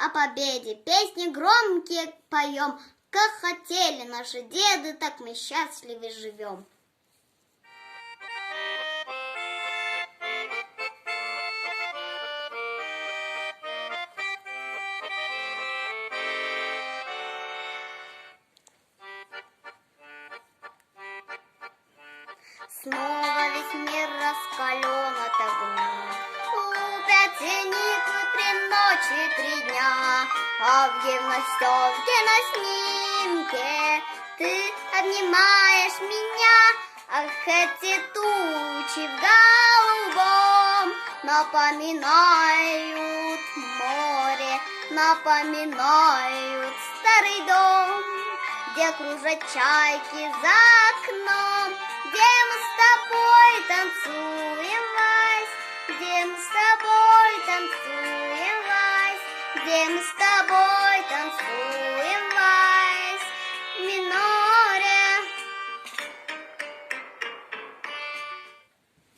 о победе, песни громкие поем. Как хотели наши деды, так мы счастливы живем. Снова весь мир раскален от огня, лупят зениты 3 ночи, 3 дня, а в гимнастерке на снимке ты обнимаешь меня. Ах, эти тучи в голубом напоминают море, напоминают старый дом, где кружат чайки за окном, где мы с тобой танцуем вальс, где мы с тобой танцуем вальс, где мы с тобой танцуем.